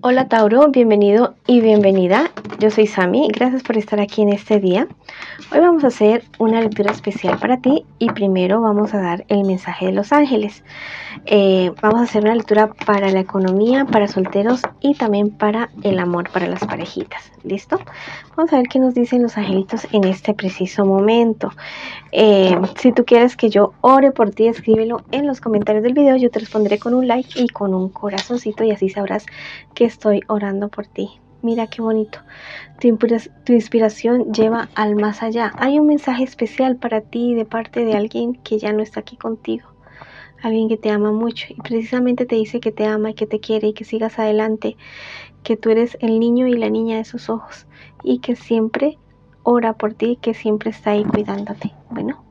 Hola Tauro, bienvenido y bienvenida. Yo soy Sami, gracias por estar aquí en este día. Hoy vamos a hacer una lectura especial para ti y primero vamos a dar el mensaje de los ángeles. Vamos a hacer una lectura para la economía, para solteros y también para el amor, para las parejitas. ¿Listo? Vamos a ver qué nos dicen los angelitos en este preciso momento. Si tú quieres que yo ore por ti, escríbelo en los comentarios del video. Yo te responderé con un like y con un corazoncito y así sabrás que estoy orando por ti. Mira qué bonito. Tu inspiración lleva al más allá. Hay un mensaje especial para ti de parte de alguien que ya no está aquí contigo. Alguien que te ama mucho y precisamente te dice que te ama y que te quiere y que sigas adelante, que tú eres el niño y la niña de sus ojos y que siempre ora por ti, que siempre está ahí cuidándote. Bueno,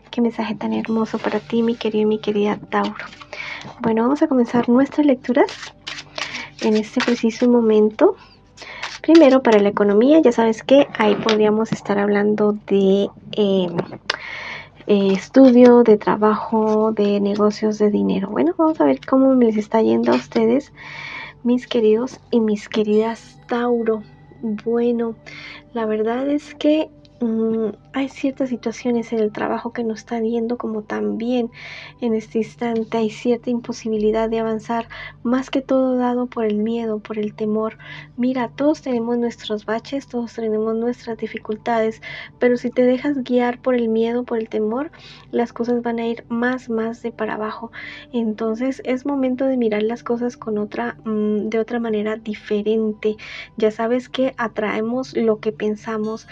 qué mensaje tan hermoso para ti, mi querido y mi querida Tauro. Bueno, vamos a comenzar nuestras lecturas en este preciso momento. Primero, para la economía, ya sabes que ahí podríamos estar hablando de estudio, de trabajo, de negocios, de dinero. Bueno, vamos a ver cómo me les está yendo a ustedes, mis queridos y mis queridas Tauro. Bueno, la verdad es que hay ciertas situaciones en el trabajo que no están yendo como tan bien en este instante. Hay cierta imposibilidad de avanzar, más que todo dado por el miedo, por el temor. Mira, todos tenemos nuestros baches, todos tenemos nuestras dificultades, pero si te dejas guiar por el miedo, por el temor, las cosas van a ir más de para abajo. Entonces es momento de mirar las cosas con de otra manera diferente. Ya sabes que atraemos lo que pensamos,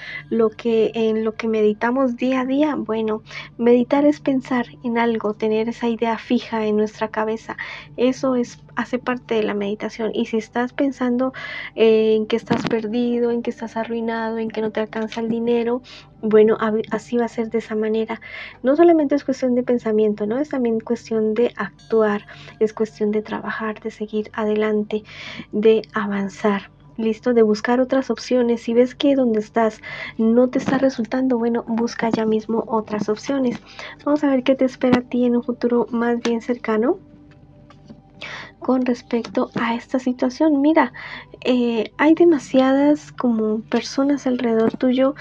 en lo que meditamos día a día. Bueno, meditar es pensar en algo, tener esa idea fija en nuestra cabeza. Eso hace parte de la meditación. Y si estás pensando en que estás perdido, en que estás arruinado, en que no te alcanza el dinero, bueno, así va a ser de esa manera. No solamente es cuestión de pensamiento, ¿no? Es también cuestión de actuar, es cuestión de trabajar, de seguir adelante, de avanzar. Listo, de buscar otras opciones. Si ves que donde estás no te está resultando, bueno, busca ya mismo otras opciones. Vamos a ver qué te espera a ti en un futuro más bien cercano con respecto a esta situación. Mira, hay demasiadas como personas alrededor tuyo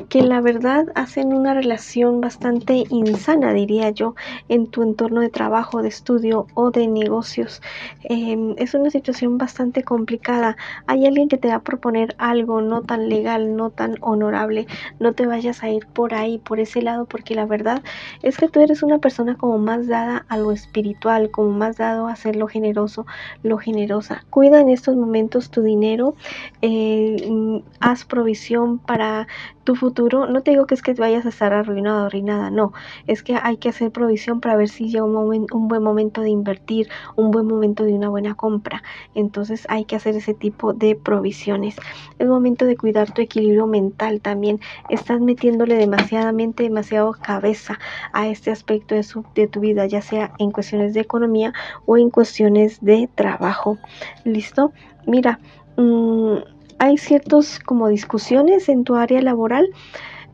que la verdad hacen una relación bastante insana, diría yo, en tu entorno de trabajo, de estudio o de negocios. Es una situación bastante complicada. Hay alguien que te va a proponer algo no tan legal, no tan honorable. No te vayas a ir por ahí, por ese lado, porque la verdad es que tú eres una persona como más dada a lo espiritual, como más dado a ser lo generoso, lo generosa. Cuida en estos momentos tu dinero, haz provisión para tu futuro. No te digo que es que vayas a estar arruinado, arruinada, no, es que hay que hacer provisión para ver si llega un buen momento de invertir, un buen momento de una buena compra. Entonces hay que hacer ese tipo de provisiones. Es momento de cuidar tu equilibrio mental también. Estás metiéndole demasiado cabeza a este aspecto de tu vida, ya sea en cuestiones de economía o en cuestiones de trabajo. ¿Listo? Mira, hay ciertos como discusiones en tu área laboral.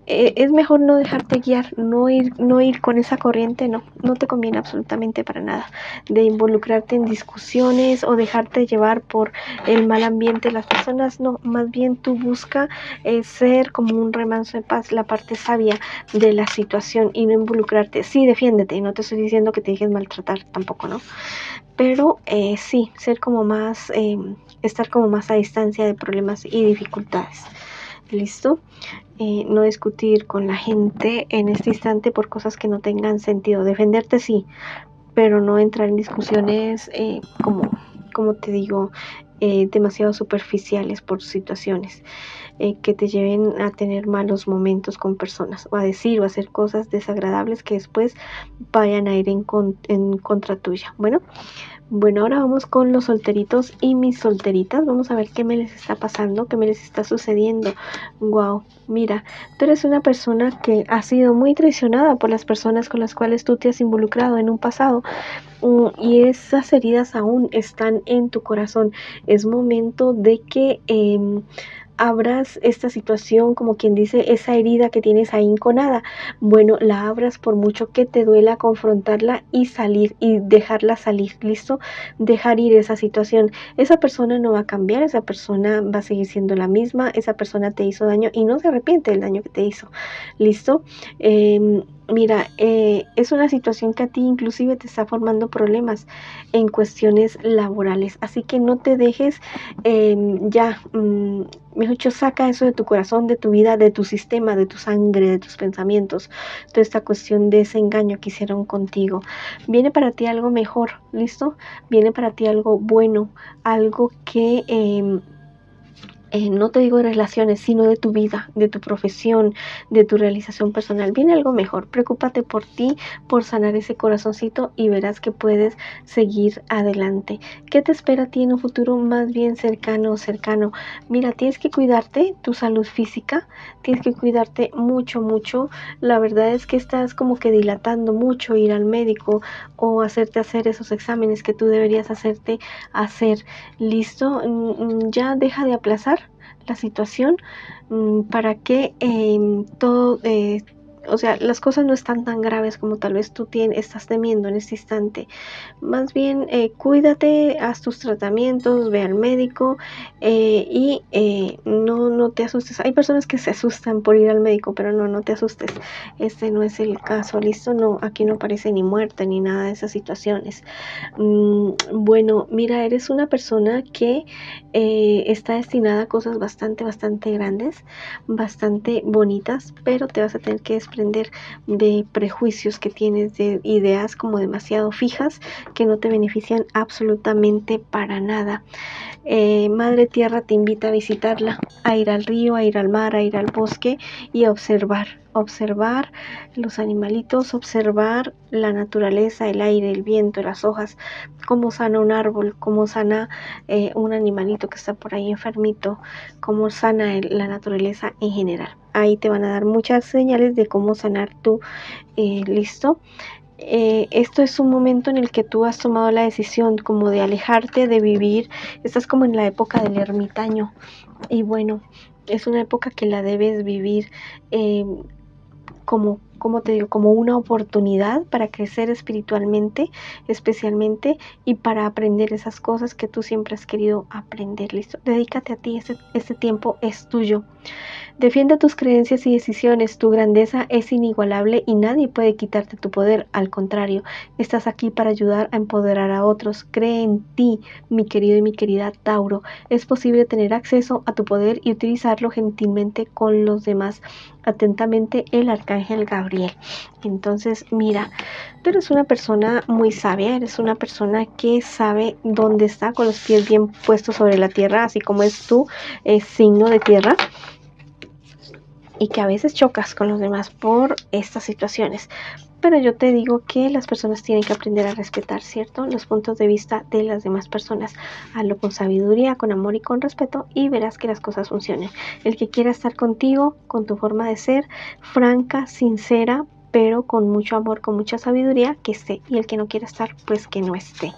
Es mejor no dejarte guiar, no ir con esa corriente, no te conviene absolutamente para nada, de involucrarte en discusiones o dejarte llevar por el mal ambiente de las personas. No, más bien tú busca ser como un remanso de paz, la parte sabia de la situación y no involucrarte. Sí, defiéndete, no te estoy diciendo que te dejes maltratar tampoco, ¿no? Pero sí, ser como más, estar como más a distancia de problemas y dificultades. ¿Listo? No discutir con la gente en este instante por cosas que no tengan sentido. Defenderte sí, pero no entrar en discusiones como te digo, demasiado superficiales por situaciones que te lleven a tener malos momentos con personas o a decir o a hacer cosas desagradables que después vayan a ir en contra tuya. Bueno, ahora vamos con los solteritos y mis solteritas. Vamos a ver qué me les está pasando, qué me les está sucediendo. Wow, mira, tú eres una persona que ha sido muy traicionada por las personas con las cuales tú te has involucrado en un pasado. Y esas heridas aún están en tu corazón. Es momento de que abras esta situación, como quien dice, esa herida que tienes ahí enconada, bueno, la abras por mucho que te duela, confrontarla y salir y dejarla salir, ¿listo? Dejar ir esa situación. Esa persona no va a cambiar, esa persona va a seguir siendo la misma, esa persona te hizo daño y no se arrepiente del daño que te hizo, ¿listo? Mira, es una situación que a ti inclusive te está formando problemas en cuestiones laborales, así que no te dejes mejor dicho, saca eso de tu corazón, de tu vida, de tu sistema, de tu sangre, de tus pensamientos, toda esta cuestión de ese engaño que hicieron contigo. Viene para ti algo mejor, ¿listo? Viene para ti algo bueno, algo que no te digo de relaciones, sino de tu vida, de tu profesión, de tu realización personal. Viene algo mejor. Preocúpate por ti, por sanar ese corazoncito y verás que puedes seguir adelante. ¿Qué te espera a ti en un futuro más bien cercano? Mira, tienes que cuidarte, tu salud física, tienes que cuidarte mucho, mucho. La verdad es que estás como que dilatando mucho ir al médico o hacerte hacer esos exámenes que tú deberías hacerte hacer. ¿Listo? Ya deja de aplazar la situación para que todo, o sea, las cosas no están tan graves como tal vez tú estás temiendo en este instante. Más bien, cuídate, haz tus tratamientos, ve al médico y no te asustes. Hay personas que se asustan por ir al médico, pero no te asustes. Este no es el caso, ¿listo? No, aquí no aparece ni muerte ni nada de esas situaciones. Bueno, mira, eres una persona que está destinada a cosas bastante grandes, bastante bonitas, pero te vas a tener que desprender de prejuicios que tienes, de ideas como demasiado fijas que no te benefician absolutamente para nada. Madre Tierra te invita a visitarla, a ir al río, a ir al mar, a ir al bosque y a observar los animalitos, observar la naturaleza, el aire, el viento, las hojas, cómo sana un árbol, cómo sana un animalito que está por ahí enfermito, cómo sana la naturaleza en general. Ahí te van a dar muchas señales de cómo sanar tú, ¿listo? Esto es un momento en el que tú has tomado la decisión como de alejarte, de vivir. Estás como en la época del ermitaño y bueno, es una época que la debes vivir como te digo, como una oportunidad para crecer espiritualmente, especialmente, y para aprender esas cosas que tú siempre has querido aprender. ¿Listo? Dedícate a ti, este tiempo es tuyo. Defiende tus creencias y decisiones, tu grandeza es inigualable y nadie puede quitarte tu poder, al contrario, estás aquí para ayudar a empoderar a otros. Cree en ti, mi querido y mi querida Tauro, es posible tener acceso a tu poder y utilizarlo gentilmente con los demás. Atentamente, el Arcángel Gabriel. Entonces, mira, tú eres una persona muy sabia, eres una persona que sabe dónde está, con los pies bien puestos sobre la tierra, así como es tu signo de tierra, y que a veces chocas con los demás por estas situaciones. Pero yo te digo que las personas tienen que aprender a respetar, ¿cierto? Los puntos de vista de las demás personas. Hazlo con sabiduría, con amor y con respeto y verás que las cosas funcionen. El que quiera estar contigo, con tu forma de ser, franca, sincera, pero con mucho amor, con mucha sabiduría, que esté. Y el que no quiera estar, pues que no esté.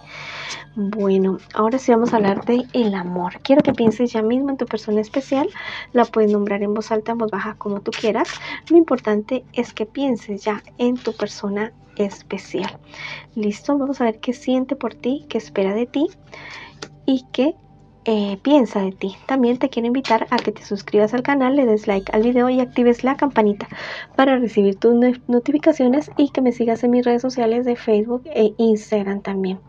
Bueno, ahora sí vamos a hablar de el amor. Quiero que pienses ya mismo en tu persona especial. La puedes nombrar en voz alta, en voz baja, como tú quieras. Lo importante es que pienses ya en tu persona especial. ¿Listo? Vamos a ver qué siente por ti, qué espera de ti y qué piensa de ti. También te quiero invitar a que te suscribas al canal, le des like al video y actives la campanita para recibir tus notificaciones y que me sigas en mis redes sociales de Facebook e Instagram también.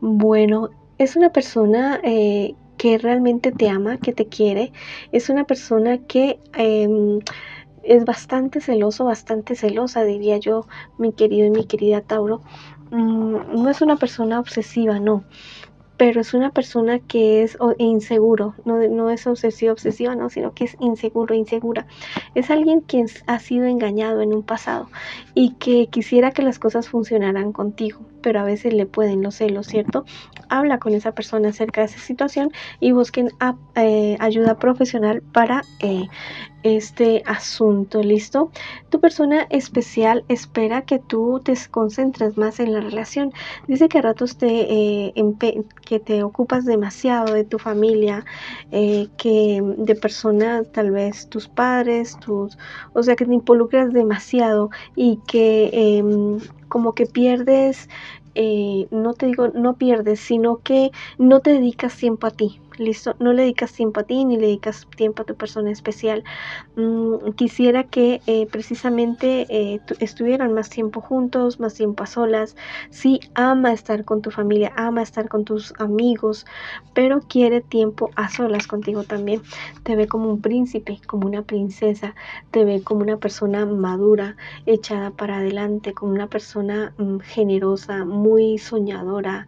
Bueno, es una persona que realmente te ama, que te quiere. Es una persona que es bastante celoso, bastante celosa, diría yo, mi querido y mi querida Tauro. No es una persona obsesiva, no. Pero es una persona que es inseguro, no es obsesiva, no, sino que es insegura. Es alguien quien ha sido engañado en un pasado y que quisiera que las cosas funcionaran contigo, pero a veces le pueden los celos, ¿cierto? habla con esa persona acerca de esa situación y busquen ayuda profesional para este asunto. ¿Listo? Tu persona especial espera que tú te concentres más en la relación. Dice que a ratos que te ocupas demasiado de tu familia, que de persona, tal vez tus padres, o sea, que te involucras demasiado y que como que pierdes, no te digo no pierdes, sino que no te dedicas tiempo a ti. ¿Listo? No le dedicas tiempo a ti ni le dedicas tiempo a tu persona especial. Quisiera que precisamente estuvieran más tiempo juntos, más tiempo a solas. Sí, ama estar con tu familia, ama estar con tus amigos, pero quiere tiempo a solas contigo también. Te ve como un príncipe, como una princesa, te ve como una persona madura, echada para adelante, como una persona generosa, muy soñadora,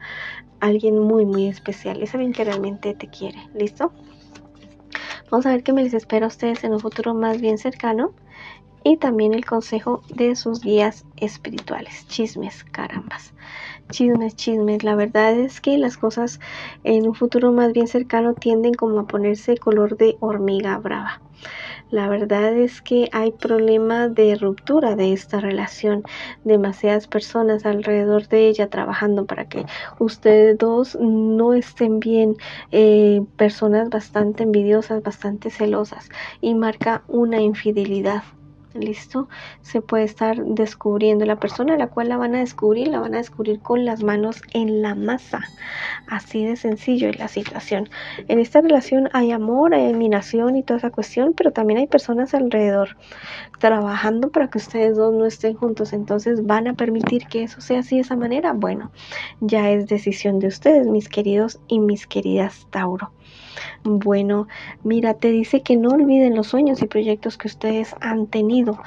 alguien muy muy especial. Es alguien que realmente te quiere. ¿Listo? Vamos a ver qué me les espera a ustedes en un futuro más bien cercano. Y también el consejo de sus guías espirituales. Chismes, carambas. Chismes, chismes. La verdad es que las cosas en un futuro más bien cercano tienden como a ponerse color de hormiga brava. La verdad es que hay problema de ruptura de esta relación. Demasiadas personas alrededor de ella trabajando para que ustedes dos no estén bien. Personas bastante envidiosas, bastante celosas. Y marca una infidelidad. ¿Listo? Se puede estar descubriendo la persona a la cual la van a descubrir con las manos en la masa. Así de sencillo es la situación. En esta relación hay amor, hay admiración y toda esa cuestión, pero también hay personas alrededor trabajando para que ustedes dos no estén juntos. Entonces, ¿van a permitir que eso sea así de esa manera? Bueno, ya es decisión de ustedes, mis queridos y mis queridas Tauro. Bueno, mira, te dice que no olviden los sueños y proyectos que ustedes han tenido,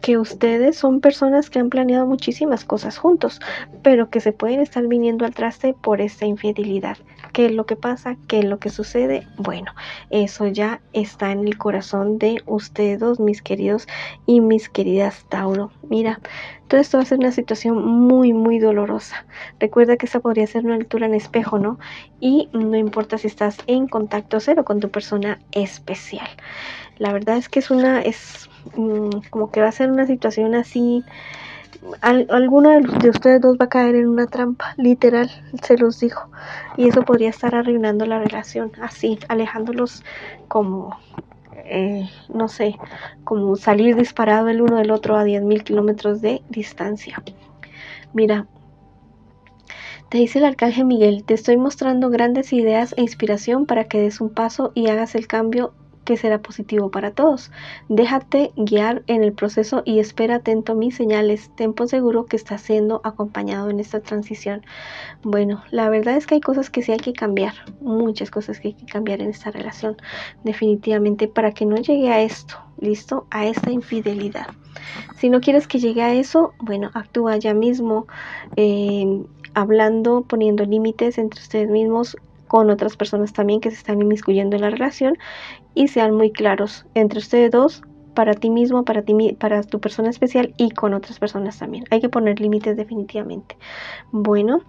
que ustedes son personas que han planeado muchísimas cosas juntos, pero que se pueden estar viniendo al traste por esta infidelidad. ¿Qué es lo que pasa? ¿Qué es lo que sucede? Bueno, eso ya está en el corazón de ustedes dos, mis queridos y mis queridas Tauro. Mira, todo esto va a ser una situación muy, muy dolorosa. Recuerda que esta podría ser una lectura en espejo, ¿no? Y no importa si estás en contacto cero con tu persona especial. La verdad es que como que va a ser una situación así. Alguno de ustedes dos va a caer en una trampa, literal, se los digo. Y eso podría estar arruinando la relación, así, alejándolos como, no sé, como salir disparado el uno del otro a 10.000 kilómetros de distancia. Mira, te dice el arcángel Miguel, te estoy mostrando grandes ideas e inspiración para que des un paso y hagas el cambio que será positivo para todos. Déjate guiar en el proceso y espera atento a mis señales. Ten por seguro que estás siendo acompañado en esta transición. Bueno, la verdad es que hay cosas que sí hay que cambiar, muchas cosas que hay que cambiar en esta relación, definitivamente, para que no llegue a esto, ¿listo? A esta infidelidad. Si no quieres que llegue a eso, bueno, actúa ya mismo, hablando, poniendo límites entre ustedes mismos, con otras personas también que se están inmiscuyendo en la relación, y sean muy claros entre ustedes dos, para ti mismo, para tu persona especial y con otras personas también. Hay que poner límites definitivamente. Bueno,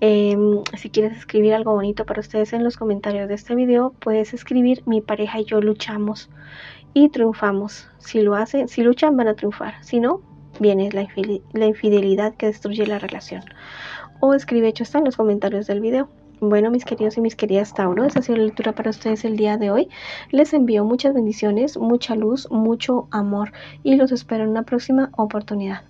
si quieres escribir algo bonito para ustedes en los comentarios de este video, puedes escribir: mi pareja y yo luchamos y triunfamos. Si lo hacen, si luchan, van a triunfar. Si no, viene la infidelidad que destruye la relación. O escribe hecho está en los comentarios del video. Bueno, mis queridos y mis queridas Tauro, esa ha sido la lectura para ustedes el día de hoy. Les envío muchas bendiciones, mucha luz, mucho amor y los espero en una próxima oportunidad.